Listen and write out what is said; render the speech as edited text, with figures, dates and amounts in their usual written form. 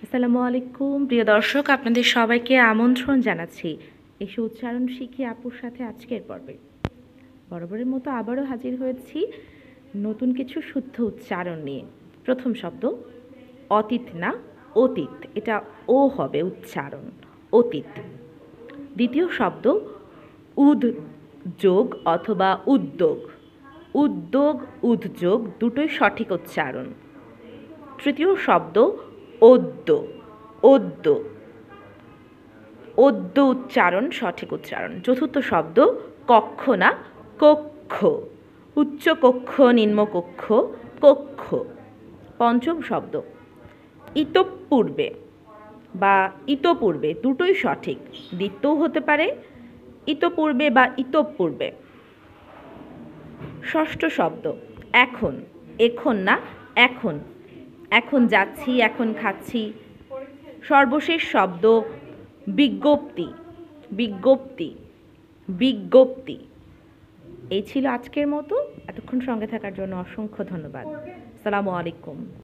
আসসালামু আলাইকুম প্রিয় দর্শক, আপনাদের সবাইকে আমন্ত্রণ জানাচ্ছি এসে উচ্চারণ শিখি আপুর সাথে আজকের পর্বে। বরাবরের মতো আবারও হাজির হয়েছি নতুন কিছু শুদ্ধ উচ্চারণ নিয়ে। প্রথম শব্দ অতীত না অতীত, এটা ও হবে উচ্চারণ, অতীত। দ্বিতীয় শব্দ উদ্যোগ অথবা উদ্যোগ, উদ্যোগ উদ্যোগ দুটোই সঠিক উচ্চারণ। তৃতীয় শব্দ অদ্য, অদ্য, অদ্য উচ্চারণ সঠিক উচ্চারণ। চতুর্থ শব্দ কক্ষ না কক্ষ, উচ্চ কক্ষ নিম্ন কক্ষ, কক্ষ। পঞ্চম শব্দ ইতঃপূর্বে বা ইতঃপূর্বে, দুটোই সঠিক, দ্বিতীয় হতে পারে ইতঃপূর্বে বা ইতঃপূর্বে। ষষ্ঠ শব্দ এখন, এখন না এখন, এখন যাচ্ছি, এখন খাচ্ছি। সর্বশেষ শব্দ বিজ্ঞপ্তি, বিজ্ঞপ্তি, বিজ্ঞপ্তি। এই ছিল আজকের মতো। এতক্ষণ সঙ্গে থাকার জন্য অসংখ্য ধন্যবাদ। আসসালামু আলাইকুম।